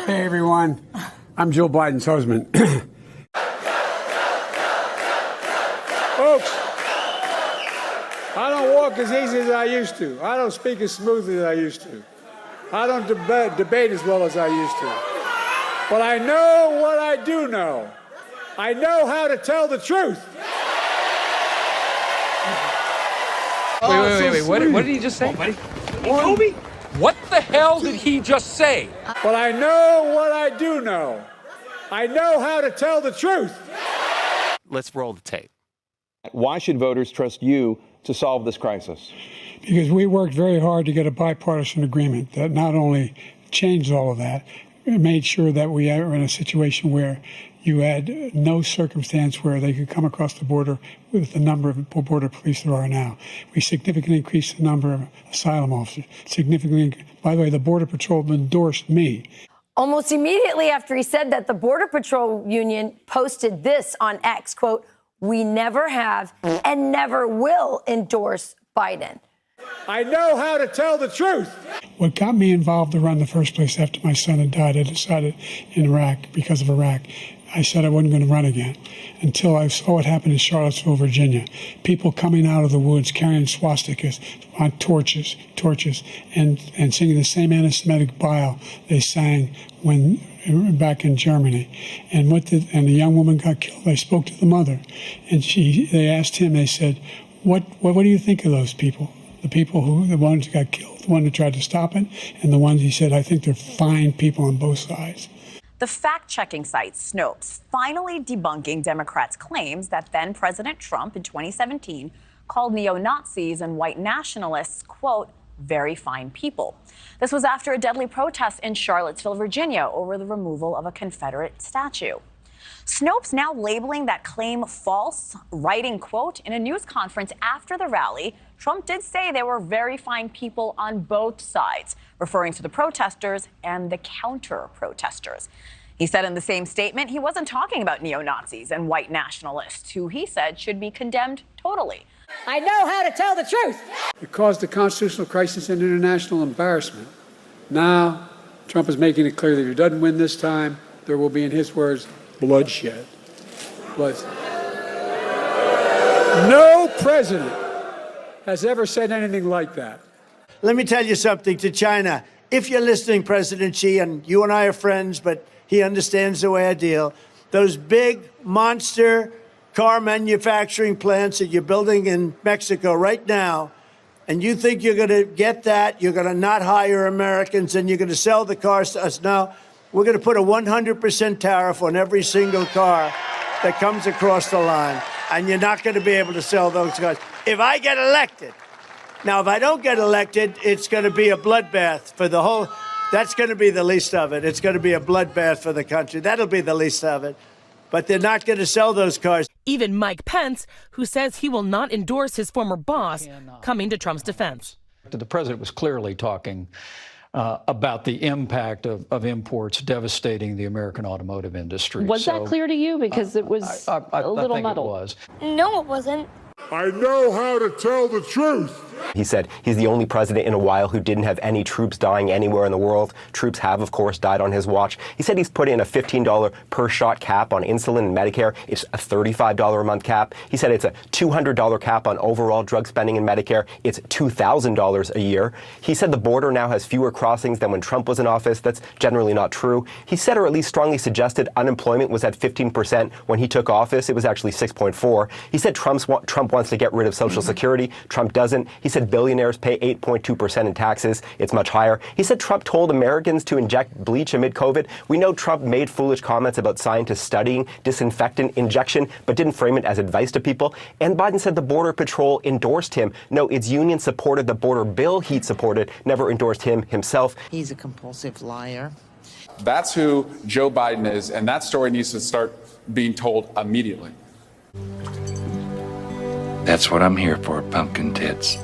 Hey, everyone. I'm Joe Biden's husband. Folks, I don't walk as easy as I used to. I don't speak as smoothly as I used to. I don't debate as well as I used to. But I know what I do know. I know how to tell the truth. Wait. What did he just say? Toby? What the hell did he just say? But I know what I do know. I know how to tell the truth. Let's roll the tape. Why should voters trust you to solve this crisis? Because we worked very hard to get a bipartisan agreement that not only changed all of that, it made sure that we are in a situation where you had no circumstance where they could come across the border with the number of border police there are now. We significantly increased the number of asylum officers. By the way, the Border Patrol endorsed me. Almost immediately after he said that, the Border Patrol Union posted this on X, quote, "We never have and never will endorse Biden." I know how to tell the truth. What got me involved to run in the first place after my son had died, I decided in Iraq, because of Iraq, I said I wasn't going to run again until I saw what happened in Charlottesville, Virginia. People coming out of the woods carrying swastikas on torches, and singing the same anti-Semitic bile they sang when back in Germany. And the young woman got killed. I spoke to the mother, and they asked him. They said, "What do you think of those people? The people the ones who got killed, the one who tried to stop it, and the ones," he said, "I think they're fine people on both sides." The fact-checking site Snopes finally debunking Democrats' claims that then-President Trump in 2017 called neo-Nazis and white nationalists, quote, "very fine people." This was after a deadly protest in Charlottesville, Virginia, over the removal of a Confederate statue. Snopes now labeling that claim false, writing, quote, "In a news conference after the rally, Trump did say there were very fine people on both sides," referring to the protesters and the counter-protesters. He said in the same statement he wasn't talking about neo-Nazis and white nationalists, who he said should be condemned totally. I know how to tell the truth. It caused a constitutional crisis and international embarrassment. Now, Trump is making it clear that if he doesn't win this time, there will be, in his words, bloodshed. No president has ever said anything like that. Let me tell you something to China. If you're listening, President Xi, and you and I are friends, but he understands the way I deal, those big monster car manufacturing plants that you're building in Mexico right now, and you think you're going to get that, you're going to not hire Americans, and you're going to sell the cars to us. No, we're going to put a 100% tariff on every single car that comes across the line, and you're not going to be able to sell those cars. If I get elected, now, if I don't get elected, it's going to be a bloodbath for the whole. That's going to be the least of it. It's going to be a bloodbath for the country. That'll be the least of it. But they're not going to sell those cars. Even Mike Pence, who says he will not endorse his former boss, coming to Trump's defense. The president was clearly talking about the impact of imports devastating the American automotive industry. Was that clear to you? Because it was a little muddled. It was. No, it wasn't. I know how to tell the truth. He said he's the only president in a while who didn't have any troops dying anywhere in the world. Troops have, of course, died on his watch. He said he's put in a $15 per shot cap on insulin and Medicare. It's a $35 a month cap. He said it's a $200 cap on overall drug spending in Medicare. It's $2,000 a year. He said the border now has fewer crossings than when Trump was in office. That's generally not true. He said, or at least strongly suggested, unemployment was at 15% when he took office. It was actually 6.4. He said Trump wants to get rid of Social Security. Trump doesn't. He said billionaires pay 8.2% in taxes. It's much higher. He said Trump told Americans to inject bleach amid COVID. We know Trump made foolish comments about scientists studying disinfectant injection, but didn't frame it as advice to people. And Biden said the Border Patrol endorsed him. No, its union supported the border bill he'd supported, never endorsed him himself. He's a compulsive liar. That's who Joe Biden is, and that story needs to start being told immediately. That's what I'm here for, pumpkin tits.